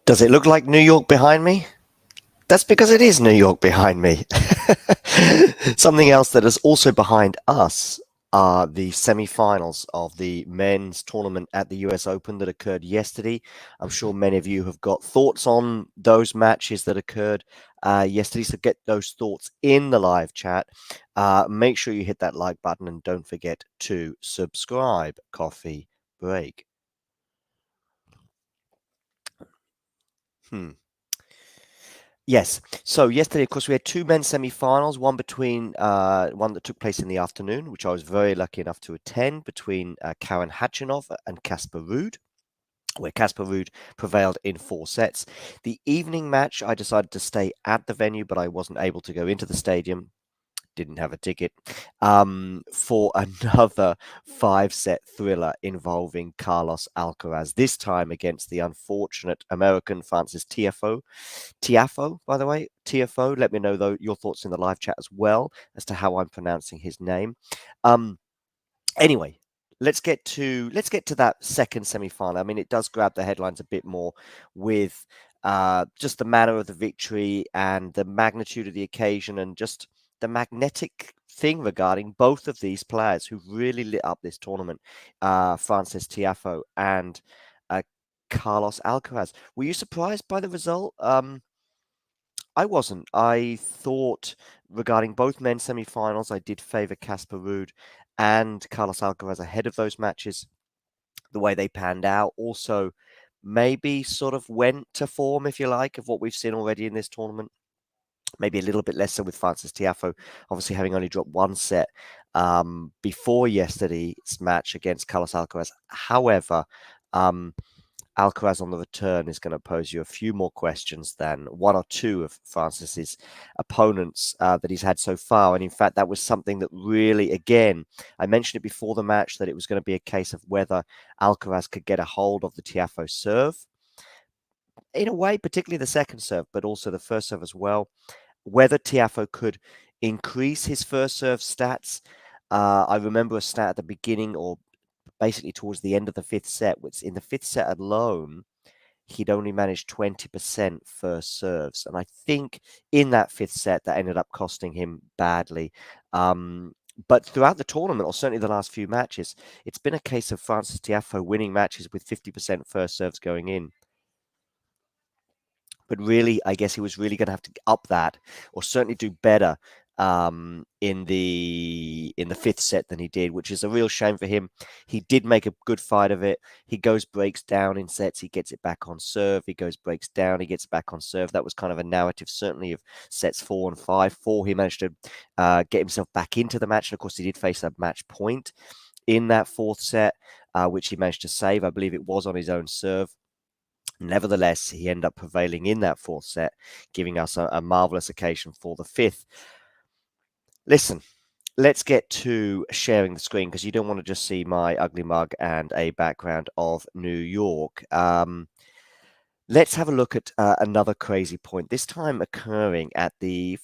Does it look like New York behind me? That's because it is New York behind me. Something else that is also behind us are the semi-finals of the men's tournament at the US Open that occurred yesterday. I'm sure many of you have got thoughts on those matches that occurred yesterday, so get those thoughts in the live chat. Make sure you hit that like button and don't forget to subscribe. Coffee break. Hmm. Yes. So yesterday, of course, we had two men's semi-finals. One between one that took place in the afternoon, which I was very lucky enough to attend, between Karen Khachanov and Casper Ruud, where Casper Ruud prevailed in 4 sets. The evening match, I decided to stay at the venue, but I wasn't able to go into the stadium. Didn't have a ticket, for another 5 set thriller involving Carlos Alcaraz, this time against the unfortunate American Frances Tiafoe. Tiafoe, by the way, Tiafoe. Let me know though your thoughts in the live chat as well as to how I'm pronouncing his name. Um, anyway, let's get to that second semi-final. I mean, it does grab the headlines a bit more with just the manner of the victory and the magnitude of the occasion and just the magnetic thing regarding both of these players who really lit up this tournament, Frances Tiafoe and uh, Carlos Alcaraz. Were you surprised by the result? I wasn't. I thought regarding both men's semi-finals, I did favour Casper Ruud and Carlos Alcaraz ahead of those matches. The way they panned out, also maybe sort of went to form, if you like, of what we've seen already in this tournament. Maybe a little bit less so with Frances Tiafoe, obviously having only dropped 1 set before yesterday's match against Carlos Alcaraz. However, um, Alcaraz on the return is going to pose you a few more questions than one or two of Francis's opponents that he's had so far. And in fact, that was something that really, again, I mentioned it before the match that it was going to be a case of whether Alcaraz could get a hold of the Tiafoe serve. In a way, particularly the second serve, but also the first serve as well. Whether Tiafoe could increase his first serve stats. I remember a stat at the beginning or basically towards the end of the fifth set, which in the fifth set alone, he'd only managed 20% first serves. And I think in that fifth set, that ended up costing him badly. But throughout the tournament, or certainly the last few matches, it's been a case of Frances Tiafoe winning matches with 50% first serves going in. But really, I guess he was really going to have to up that, or certainly do better in the fifth set than he did, which is a real shame for him. He did make a good fight of it. He goes breaks down in sets, he gets it back on serve. He goes breaks down, he gets it back on serve. That was kind of a narrative, certainly of sets 4 and 5. 4, he managed to get himself back into the match, and of course, he did face a match point in that fourth set, which he managed to save. I believe it was on his own serve. Nevertheless, he ended up prevailing in that fourth set, giving us a marvelous occasion for the fifth. Listen, let's get to sharing the screen because you don't want to just see my ugly mug and a background of New York. Let's have a look at another crazy point, this time occurring at the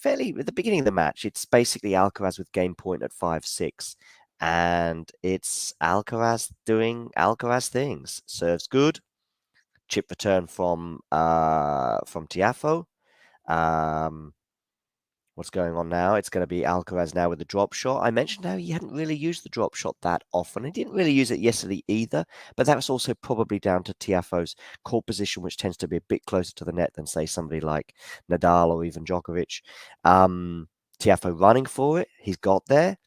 beginning of the match. It's basically Alcaraz with game point at 5-6. And it's Alcaraz doing Alcaraz things. Serves good, chip return from Tiafoe. What's going on now? It's going to be Alcaraz now with the drop shot. I mentioned how he hadn't really used the drop shot that often. He didn't really use it yesterday either, but that was also probably down to Tiafoe's court position, which tends to be a bit closer to the net than, say, somebody like Nadal or even Djokovic. Tiafoe running for it. He's got there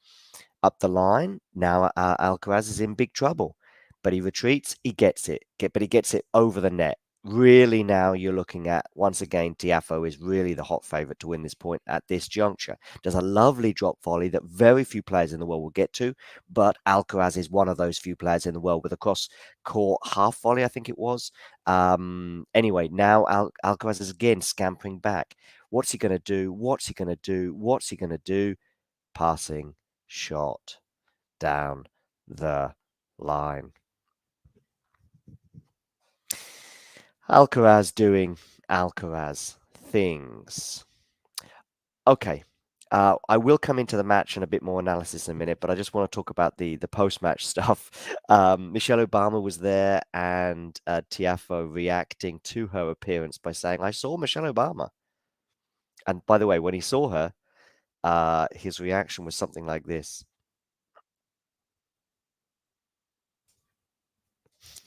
up the line. Now Alcaraz is in big trouble, but he retreats. He gets it, but he gets it over the net. Really, now you're looking at, once again, Tiafoe is really the hot favourite to win this point at this juncture. Does a lovely drop volley that very few players in the world will get to, but Alcaraz is one of those few players in the world with a cross-court half volley, I think it was. Anyway, now Alcaraz is again scampering back. What's he going to do? What's he going to do? What's he going to do? Passing shot down the line. Alcaraz doing Alcaraz things. Okay. I will come into the match and a bit more analysis in a minute, but I just want to talk about the post-match stuff. Michelle Obama was there, and Tiafoe reacting to her appearance by saying, "I saw Michelle Obama." And by the way, when he saw her, his reaction was something like this.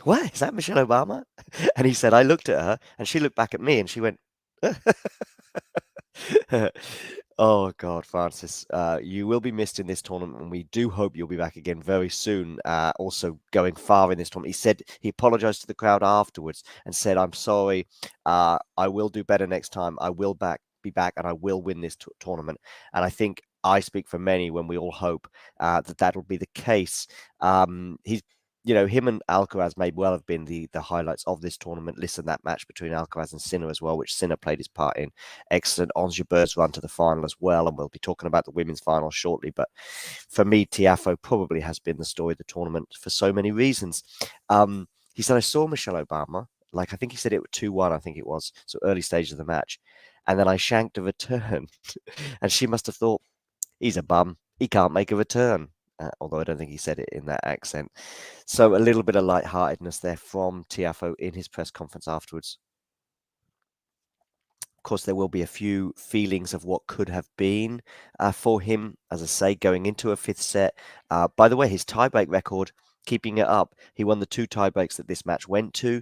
What? Is that Michelle Obama? And he said, I looked at her and she looked back at me and she went, Oh God, Francis, you will be missed in this tournament, and we do hope you'll be back again very soon. Also going far in this tournament. He said he apologized to the crowd afterwards and said, "I'm sorry. I will do better next time. I will be back, and I will win this tournament." And I think I speak for many when we all hope that that'll be the case. He's him and Alcaraz may well have been the highlights of this tournament. Listen, that match between Alcaraz and Sinner as well, which Sinner played his part in. Excellent on Jabeur's run to the final as well, and we'll be talking about the women's final shortly. But for me, Tiafoe probably has been the story of the tournament for so many reasons. He said, I saw Michelle Obama. Like, I think he said it was 2-1, I think it was. So early stage of the match. And then I shanked a return. And she must have thought, he's a bum. He can't make a return. Although I don't think he said it in that accent. So a little bit of lightheartedness there from Tiafoe in his press conference afterwards. Of course, there will be a few feelings of what could have been for him, as I say, going into a fifth set. By the way, his tiebreak record, keeping it up. He won the 2 tiebreaks that this match went to.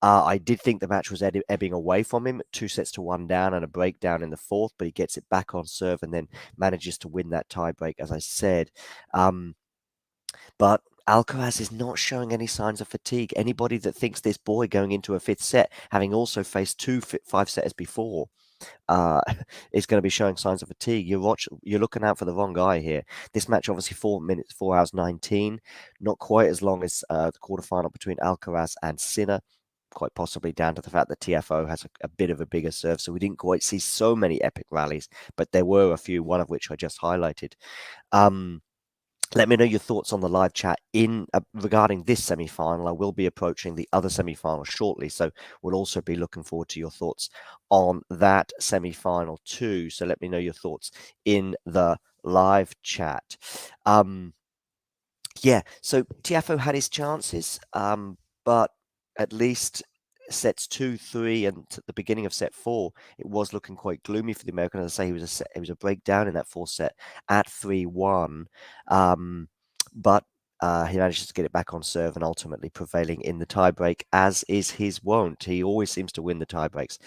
I did think the match was ebbing away from him, 2-1 down and a breakdown in the 4th, but he gets it back on serve and then manages to win that tiebreak, as I said. But Alcaraz is not showing any signs of fatigue. Anybody that thinks this boy going into a 5th set, having also faced 2 5-setters before, is going to be showing signs of fatigue. You're looking out for the wrong guy here. This match, obviously, 4 hours 19, not quite as long as the quarterfinal between Alcaraz and Sinner. Quite possibly down to the fact that Tiafoe has a bit of a bigger serve, so we didn't quite see so many epic rallies, but there were a few, one of which I just highlighted. Let me know your thoughts on the live chat regarding this semi-final. I will be approaching the other semi-final shortly, so we'll also be looking forward to your thoughts on that semi-final too. So let me know your thoughts in the live chat. Yeah, so Tiafoe had his chances, but at least sets 2, 3, and at the beginning of set 4, it was looking quite gloomy for the American. As I say, it was a breakdown in that 4th set at 3-1, but he manages to get it back on serve and ultimately prevailing in the tiebreak, as is his wont. He always seems to win the tiebreaks.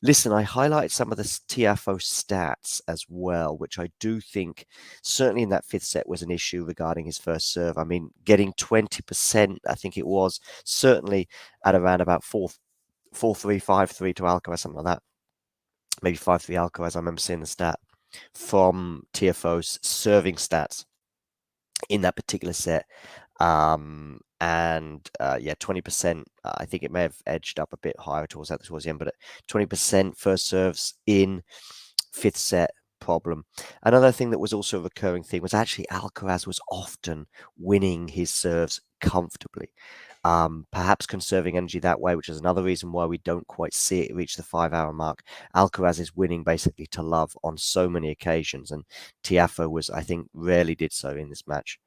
Listen, I highlighted some of the Tiafoe stats as well, which I do think certainly in that 5th set was an issue regarding his first serve. I mean, getting 20%, I think it was, certainly at around about 4-3, 5-3 to Alcaraz, something like that. Maybe 5-3 Alcaraz. I remember seeing the stat from Tiafoe's serving stats in that particular set. Yeah, 20%. I think it may have edged up a bit higher towards the end, but 20% first serves in 5th set problem. Another thing that was also a recurring theme was actually Alcaraz was often winning his serves comfortably. Perhaps conserving energy that way, which is another reason why we don't quite see it reach the 5-hour mark. Alcaraz is winning basically to love on so many occasions, and Tiafoe was, I think, rarely did so in this match.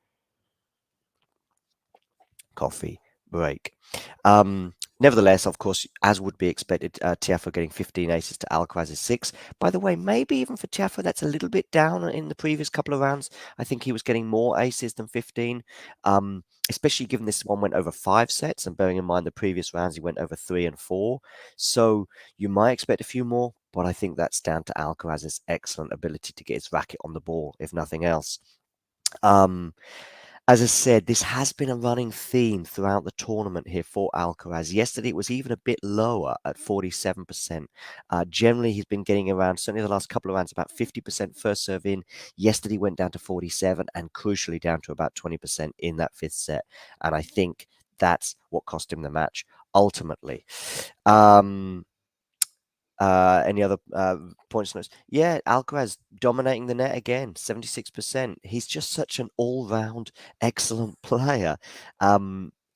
Coffee break. Nevertheless, of course, as would be expected, Tiafoe getting 15 aces to Alcaraz's 6. By the way, maybe even for Tiafoe, that's a little bit down in the previous couple of rounds. I think he was getting more aces than 15, especially given this one went over 5 sets, and bearing in mind the previous rounds, he went over 3 and 4. So you might expect a few more, but I think that's down to Alcaraz's excellent ability to get his racket on the ball, if nothing else. As I said, this has been a running theme throughout the tournament here for Alcaraz. Yesterday, it was even a bit lower at 47%. Generally, he's been getting around, certainly the last couple of rounds, about 50% first serve in. Yesterday went down to 47 and crucially down to about 20% in that 5th set. And I think that's what cost him the match ultimately. Any other points? Notes? Yeah, Alcaraz dominating the net again, 76%. He's just such an all-round excellent player.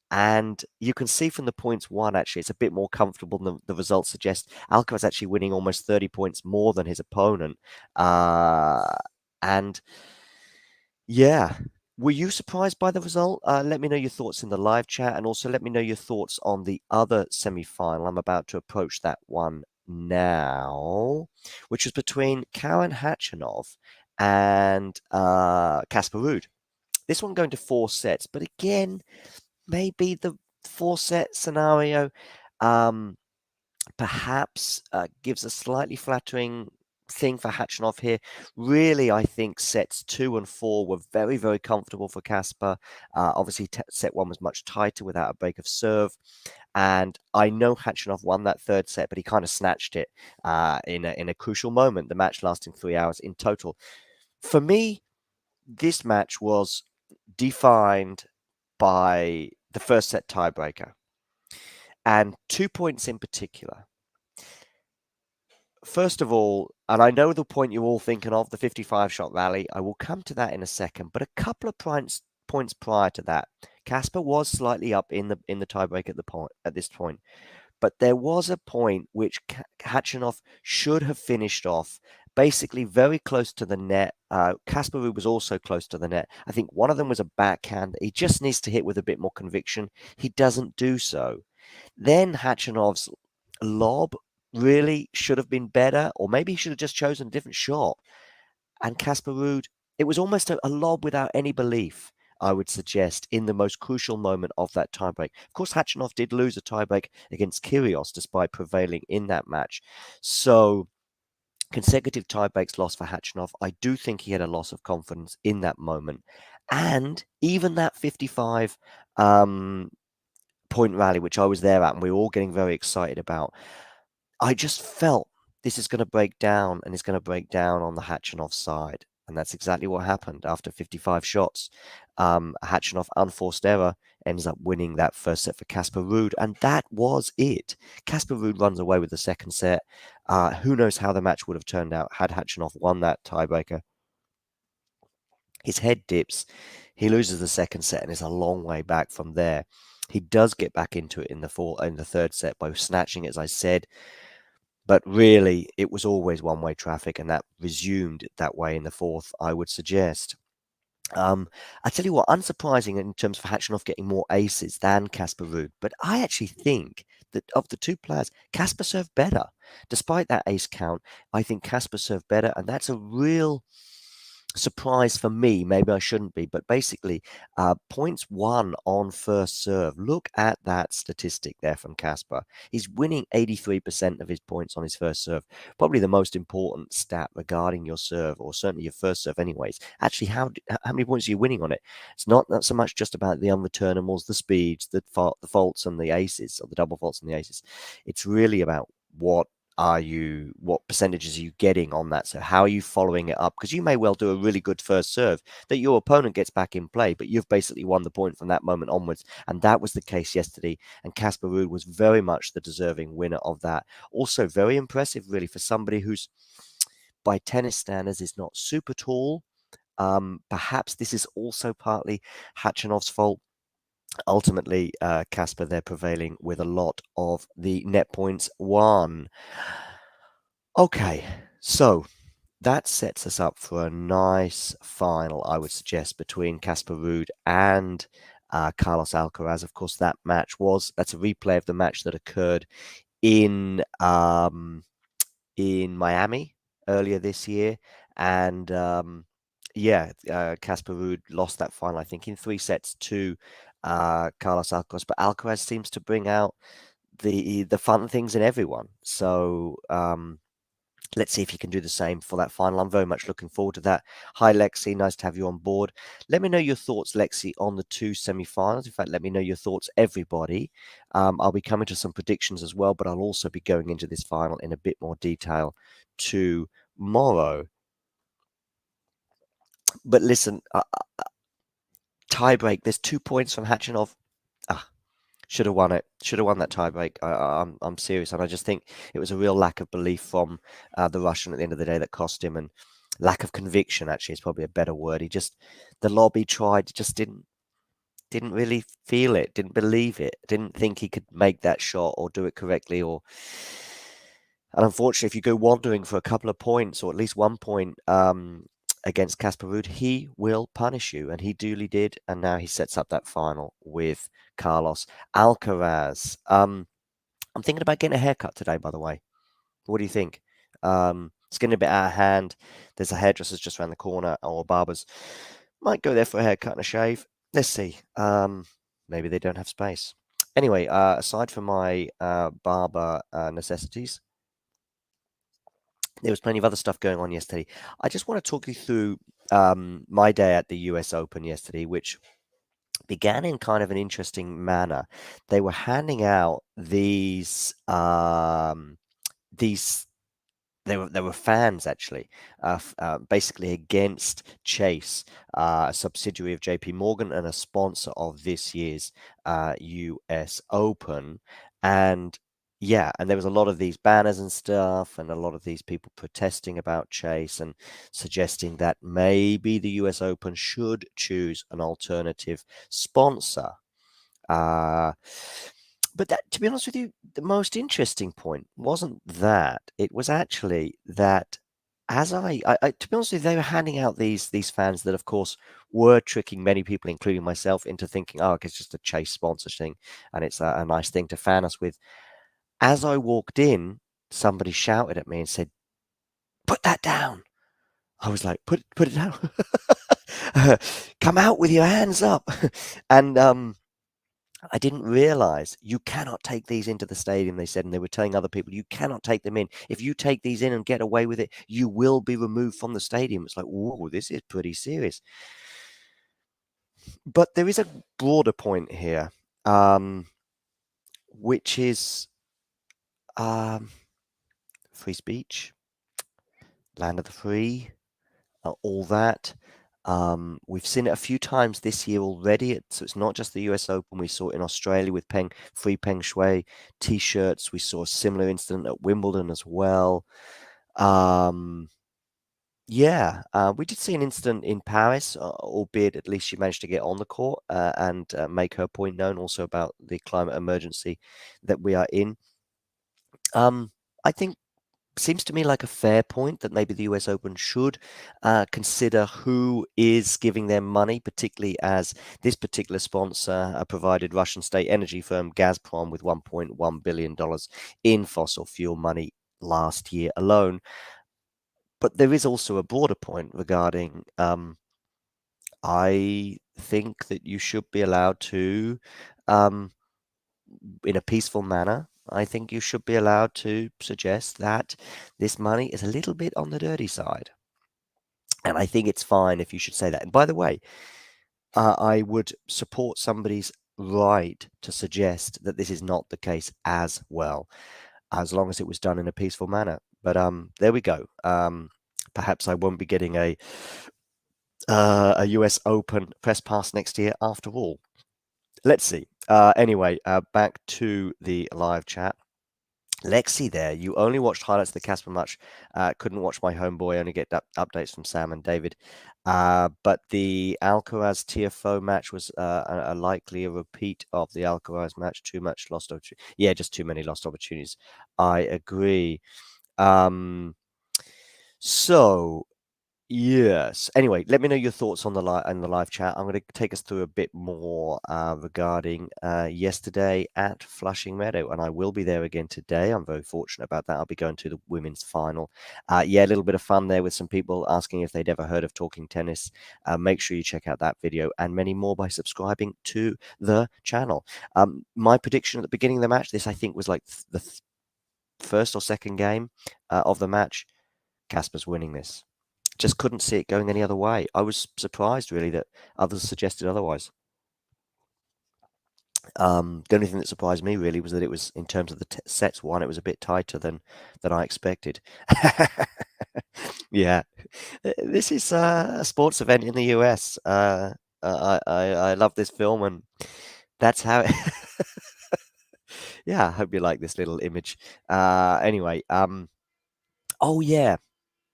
And you can see from the points won, actually, it's a bit more comfortable than the results suggest. Alcaraz actually winning almost 30 points more than his opponent. And yeah, were you surprised by the result? Let me know your thoughts in the live chat, and also let me know your thoughts on the other semi-final. I'm about to approach that one now, which was between Karen Khachanov and Casper Ruud. This one going to 4 sets, but again, maybe the 4-set scenario perhaps gives a slightly flattering thing for Khachanov here. Really, I think sets 2 and 4 were very, very comfortable for Casper. Obviously, set 1 was much tighter without a break of serve. And I know Khachanov won that 3rd set, but he kind of snatched it in a crucial moment, the match lasting 3 hours in total. For me, this match was defined by the 1st set tiebreaker. And 2 points in particular. First of all, and I know the point you're all thinking of, the 55-shot rally. I will come to that in a second. But a couple of points prior to that, Casper was slightly up in the tiebreak at this point. But there was a point which Khachanov should have finished off, basically very close to the net. Casper Ruud was also close to the net. I think one of them was a backhand. He just needs to hit with a bit more conviction. He doesn't do so. Then Khachanov's lob really should have been better, or maybe he should have just chosen a different shot. And Casper Ruud, it was almost a lob without any belief, I would suggest, in the most crucial moment of that tiebreak. Of course, Khachanov did lose a tiebreak against Kyrgios despite prevailing in that match. So consecutive tiebreaks lost for Khachanov. I do think he had a loss of confidence in that moment. And even that 55 point rally, which I was there at and we were all getting very excited about, I just felt this is going to break down, and it's going to break down on the Khachanov side. And that's exactly what happened after 55 shots. Khachanov, unforced error, ends up winning that 1st set for Casper Ruud. And that was it. Casper Ruud runs away with the 2nd set. Who knows how the match would have turned out had Khachanov won that tiebreaker. His head dips. He loses the 2nd set and is a long way back from there. He does get back into it in the 3rd set by snatching, as I said. But really, it was always one-way traffic, and that resumed that way in the 4th, I would suggest. I tell you what, unsurprising in terms of Khachanov getting more aces than Casper Ruud, but I actually think that of the 2 players, Casper served better. Despite that ace count, I think Casper served better, and that's a real surprise for me. Maybe I shouldn't be, but basically, points won on 1st serve. Look at that statistic there from Casper. He's winning 83% of his points on his 1st serve. Probably the most important stat regarding your serve, or certainly your 1st serve anyways. Actually, how many points are you winning on it? It's not so much just about the unreturnables, the speeds, the faults and the aces, or the double faults and the aces. It's really about what percentages are you getting on that? So how are you following it up? Because you may well do a really good 1st serve that your opponent gets back in play, but you've basically won the point from that moment onwards. And that was the case yesterday. And Casper Ruud was very much the deserving winner of that. Also very impressive, really, for somebody who's, by tennis standards, is not super tall. Perhaps this is also partly Khachanov's fault. Ultimately, Casper there prevailing with a lot of the net points won. Okay, so that sets us up for a nice final, I would suggest, between Casper Ruud and Carlos Alcaraz. Of course, that's a replay of the match that occurred in Miami earlier this year. And Casper Ruud lost that final, I think, in 3 sets to Carlos Alcaraz. But Alcaraz seems to bring out the fun things in everyone. So let's see if you can do the same for that final. I'm very much looking forward to that. Hi, Lexi. Nice to have you on board. Let me know your thoughts, Lexi, on the 2 semi-finals. In fact, let me know your thoughts, everybody. I'll be coming to some predictions as well, but I'll also be going into this final in a bit more detail tomorrow. But listen, tiebreak. There's 2 points from Khachanov. Should have won it. Should have won that tiebreak. I'm serious, and I just think it was a real lack of belief from the Russian at the end of the day that cost him, and lack of conviction. Actually, is probably a better word. The lob he tried just didn't didn't really feel it, didn't believe it, didn't think he could make that shot or do it correctly. And unfortunately, if you go wandering for a couple of points or at least 1 point against Casper Ruud, he will punish you, and he duly did. And now he sets up that final with Carlos Alcaraz. I'm thinking about getting a haircut today, by the way. What do you think? It's getting a bit out of hand. There's a hairdresser's just around the corner, or a barber's. Might go there for a haircut and a shave. Let's see. Maybe they don't have space. Anyway, aside from my barber necessities, there was plenty of other stuff going on yesterday. I just want to talk you through my day at the US Open yesterday, which began in kind of an interesting manner. They were handing out these there were fans actually, basically against Chase, a subsidiary of JP Morgan and a sponsor of this year's US Open. And yeah, and there was a lot of these banners and stuff, and a lot of these people protesting about Chase and suggesting that maybe the US Open should choose an alternative sponsor. But that, to be honest with you, the most interesting point wasn't that. It was actually that as to be honest with you, they were handing out these fans that, of course, were tricking many people, including myself, into thinking, oh, okay, it's just a Chase sponsor thing, and it's a nice thing to fan us with. As I walked in, somebody shouted at me and said, "Put that down." I was like, "Put it down." Come out with your hands up. And I didn't realize you cannot take these into the stadium, they said, and they were telling other people, you cannot take them in. If you take these in and get away with it, you will be removed from the stadium. It's like, whoa, this is pretty serious. But there is a broader point here, which is free speech, land of the free, all that. We've seen it a few times this year already. So it's not just the US Open. We saw it in Australia with free Peng Shuai t-shirts. We saw a similar incident at Wimbledon as well. Yeah, we did see an incident in Paris, albeit at least she managed to get on the court and make her point known, also about the climate emergency that we are in. I think seems to me like a fair point that maybe the US Open should consider who is giving them money, particularly as this particular sponsor provided Russian state energy firm Gazprom with $1.1 billion in fossil fuel money last year alone. But there is also a broader point regarding I think that you should be allowed to, in a peaceful manner, I think you should be allowed to suggest that this money is a little bit on the dirty side. And I think it's fine if you should say that. And by the way, I would support somebody's right to suggest that this is not the case as well, as long as it was done in a peaceful manner. But there we go. Perhaps I won't be getting a US Open press pass next year after all. Let's see. Anyway, back to the live chat. Lexi there, you only watched highlights of the Casper match. Couldn't watch my homeboy, only get updates from Sam and David. But the Alcaraz Tiafoe match was a likely a repeat of the Alcaraz match. Too much lost opportunity. Yeah, just too many lost opportunities. I agree. So yes. Anyway, let me know your thoughts on the live chat. I'm going to take us through a bit more regarding yesterday at Flushing Meadow, and I will be there again today. I'm very fortunate about that. I'll be going to the women's final. Yeah, a little bit of fun there with some people asking if they'd ever heard of Talking Tennis. Make sure you check out that video and many more by subscribing to the channel. My prediction at the beginning of the match, this I think was like the first or second game of the match. Casper's winning this. Just couldn't see it going any other way. I was surprised, really, that others suggested otherwise. The only thing that surprised me, really, was that it was, in terms of the sets won, it was a bit tighter than I expected. Yeah. This is a sports event in the US. I love this film, and that's how it... Yeah, I hope you like this little image. Anyway, oh, yeah.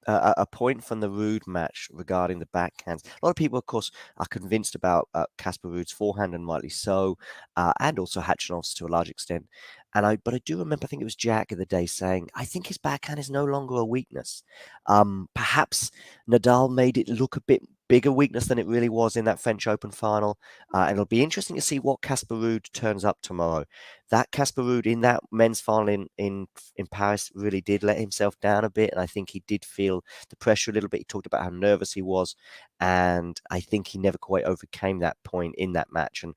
a point from the Ruud match regarding the backhands. A lot of people, of course, are convinced about Casper Ruud's forehand, and rightly so, and also Khachanov's to a large extent. But I do remember, I think it was Jack of the day saying, I think his backhand is no longer a weakness. Perhaps Nadal made it look a bit bigger weakness than it really was in that French Open final. And it'll be interesting to see what Casper Ruud turns up tomorrow. That Casper Ruud in that men's final in Paris really did let himself down a bit, and I think he did feel the pressure a little bit. He talked about how nervous he was, and I think he never quite overcame that point in that match. And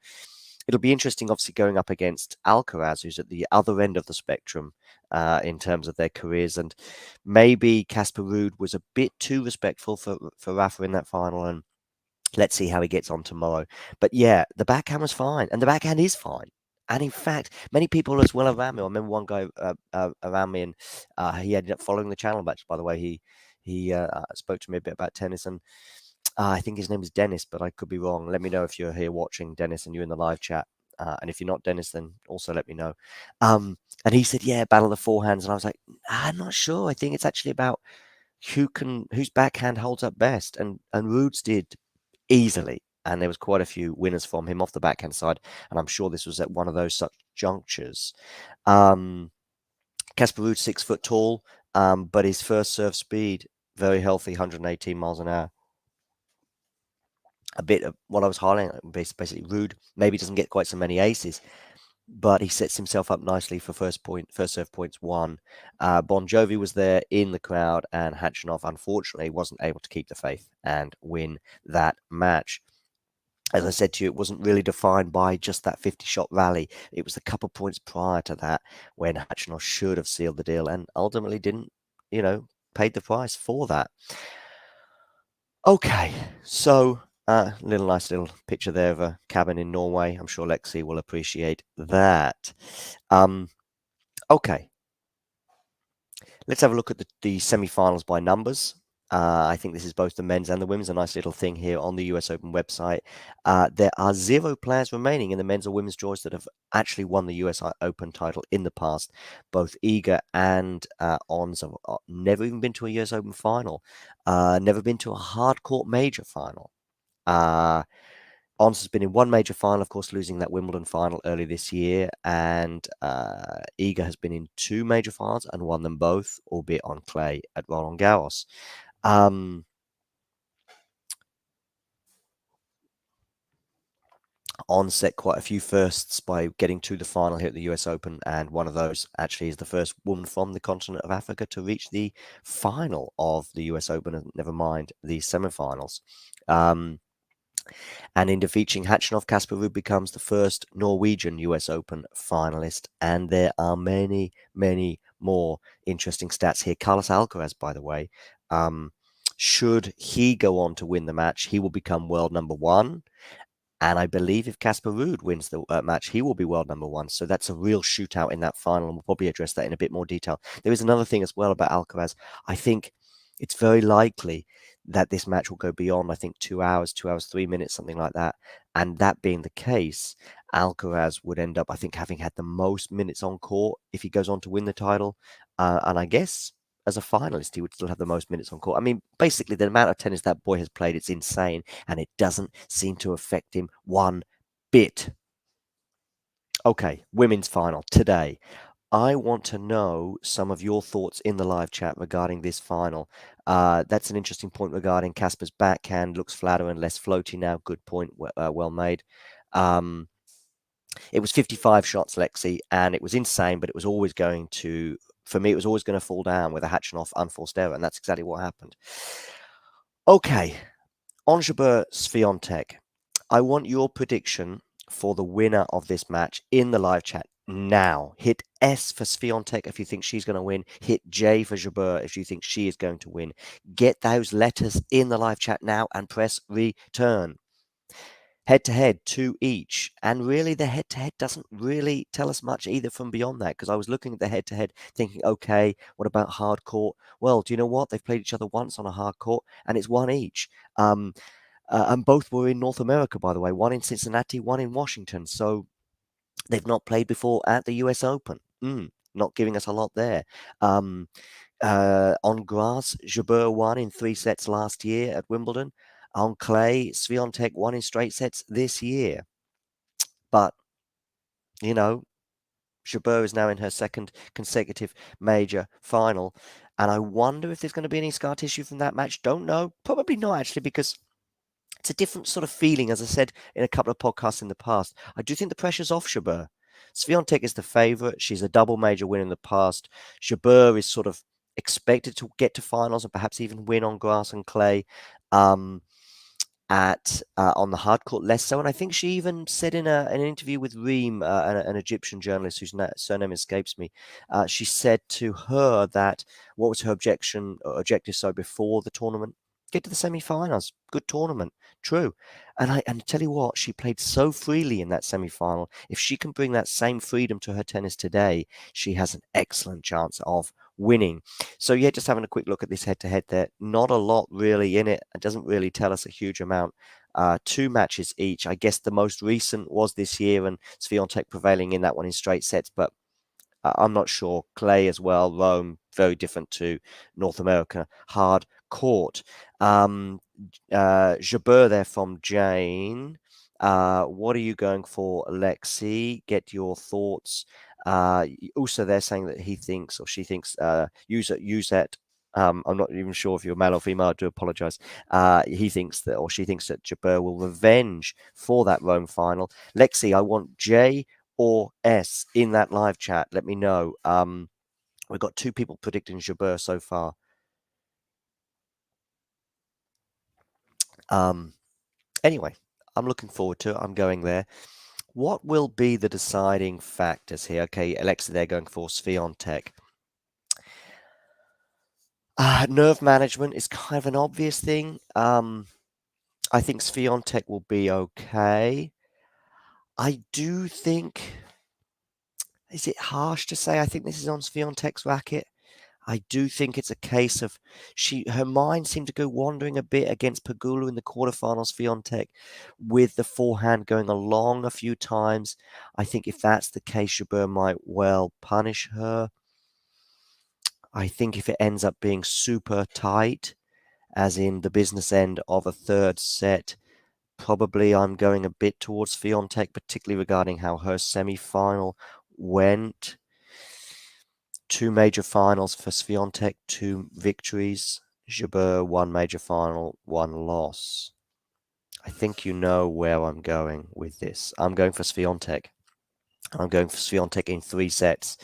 it'll be interesting, obviously, going up against Alcaraz, who's at the other end of the spectrum in terms of their careers. And maybe Casper Ruud was a bit too respectful for Rafa in that final, and let's see how he gets on tomorrow. But yeah, the backhand was fine, and the backhand is fine. And in fact, many people as well around me. I remember one guy around me, and he ended up following the channel match. By the way, he spoke to me a bit about tennis, and I think his name is Dennis, but I could be wrong. Let me know if you're here watching, Dennis, and you're in the live chat. And if you're not Dennis, then also let me know. And he said, "Yeah, battle of the forehands," and I was like, "I'm not sure. I think it's actually about whose backhand holds up best." And Ruud's did easily, and there was quite a few winners from him off the backhand side, and I'm sure this was at one of those such junctures. Casper Ruud, 6 foot tall, but his first serve speed, very healthy, 118 miles an hour. A bit of what I was highlighting, basically, Ruud maybe doesn't get quite so many aces, but he sets himself up nicely for first serve points won. Bon Jovi was there in the crowd, and Khachanov, unfortunately, wasn't able to keep the faith and win that match. As I said to you, it wasn't really defined by just that 50-shot rally. It was a couple points prior to that when Khachanov should have sealed the deal and ultimately didn't, paid the price for that. Okay, so nice little picture there of a cabin in Norway. I'm sure Lexi will appreciate that. Okay, let's have a look at the semi-finals by numbers. I think this is both the men's and the women's. A nice little thing here on the US Open website. There are 0 players remaining in the men's or women's draws that have actually won the US Open title in the past. Both Iga and Ons have never even been to a US Open final, never been to a hard court major final. Ons has been in one major final, of course, losing that Wimbledon final early this year, and Iga has been in 2 major finals and won them both, albeit on clay at Roland Garros. Ons set quite a few firsts by getting to the final here at the US Open, and one of those actually is the first woman from the continent of Africa to reach the final of the US Open, never mind the semifinals. And in defeating Khachanov, Casper Ruud becomes the first Norwegian US Open finalist. And there are many, many more interesting stats here. Carlos Alcaraz, by the way, should he go on to win the match, he will become world number 1. And I believe if Casper Ruud wins the match, he will be world number 1. So that's a real shootout in that final, and we'll probably address that in a bit more detail. There is another thing as well about Alcaraz. I think it's very likely that this match will go beyond, I think, 2 hours, 2 hours, 3 minutes, something like that. And that being the case, Alcaraz would end up, I think, having had the most minutes on court if he goes on to win the title. And I guess as a finalist, he would still have the most minutes on court. I mean, basically, the amount of tennis that boy has played, it's insane, and it doesn't seem to affect him one bit. Okay, women's final today. I want to know some of your thoughts in the live chat regarding this final. That's an interesting point regarding Casper's backhand. Looks flatter and less floaty now. Good point. Well made. It was 55 shots, Lexi, and it was insane, but it was always going to, for me, it was always going to fall down with a Khachanov unforced error, and that's exactly what happened. Okay, Jabeuer Swiatek. I want your prediction for the winner of this match in the live chat now. Hit S for Swiatek if you think she's going to win. Hit J for Jabeuer if you think she is going to win. Get those letters in the live chat now and press return. Head-to-head, 2 each. And really, the head-to-head doesn't really tell us much either from beyond that, because I was looking at the head-to-head thinking, okay, what about hard court? Well, do you know what? They've played each other once on a hard court, and it's 1 each. And both were in North America, by the way. 1 in Cincinnati, 1 in Washington. So they've not played before at the US Open. Not giving us a lot there. On grass, Jabeur won in 3 sets last year at Wimbledon. On clay, Swiatek won in straight sets this year. But, you know, Jabeur is now in her second consecutive major final. And I wonder if there's going to be any scar tissue from that match. Don't know. Probably not, actually, because it's a different sort of feeling, as I said in a couple of podcasts in the past. I do think the pressure's off Jabeur. Swiatek is the favourite. She's a double major win in the past. Jabeur is sort of expected to get to finals and perhaps even win on grass and clay. At on the hard court, less so. And I think she even said in an interview with Reem, an Egyptian journalist whose surname escapes me, she said to her that what was her objective before the tournament? Get to the semi-finals. Good tournament. True. And tell you what, she played so freely in that semi-final. If she can bring that same freedom to her tennis today, she has an excellent chance of winning. So yeah, just having a quick look at this head-to-head there. Not a lot really in it. It doesn't really tell us a huge amount. 2 matches each. I guess the most recent was this year, and Swiatek prevailing in that one in straight sets. But I'm not sure. Clay as well. Rome, very different to North America. Hard court. Jabeur there from Jane. What are you going for, Alexi? Get your thoughts. Also, they're saying that he thinks or she thinks use that. I'm not even sure if you're male or female. I do apologize. He thinks that or she thinks that Jabeur will revenge for that Rome final. Lexi, I want J or S in that live chat. Let me know. We've got 2 people predicting Jabeur so far. Anyway, I'm looking forward to it. I'm going there. What will be the deciding factors here? Okay, Alexa, they're going for Swiatek. Nerve management is kind of an obvious thing. I think Swiatek will be okay. I do think, is it harsh to say I think this is on Swiatek's racket? I do think it's a case of her mind seemed to go wandering a bit against Pegula in the quarterfinals, Swiatek, with the forehand going along a few times. I think if that's the case, Jabeur might well punish her. I think if it ends up being super tight, as in the business end of a third set, probably I'm going a bit towards Swiatek, particularly regarding how her semi-final went. 2 major finals for Swiatek, 2 victories. Jabeur, 1 major final, 1 loss. I think you know where I'm going with this. I'm going for Swiatek. I'm going for Swiatek in 3 sets.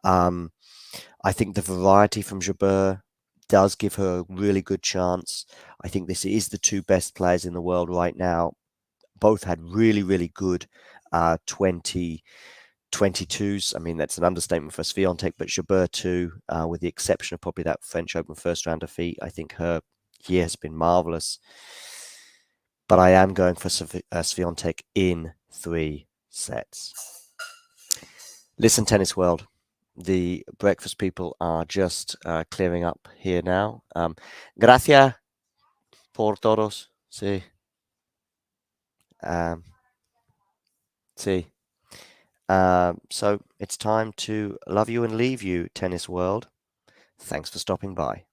I think the variety from Jabeur does give her a really good chance. I think this is the 2 best players in the world right now. Both had really, really good 2022s. I mean, that's an understatement for Swiatek, but Jabeur too, with the exception of probably that French Open first round defeat. I think her year has been marvelous. But I am going for Swiatek in 3 sets. Listen, Tennis World, the breakfast people are just clearing up here now. Gracias por todos. Sí. Sí. So it's time to love you and leave you, Tennis World. Thanks for stopping by.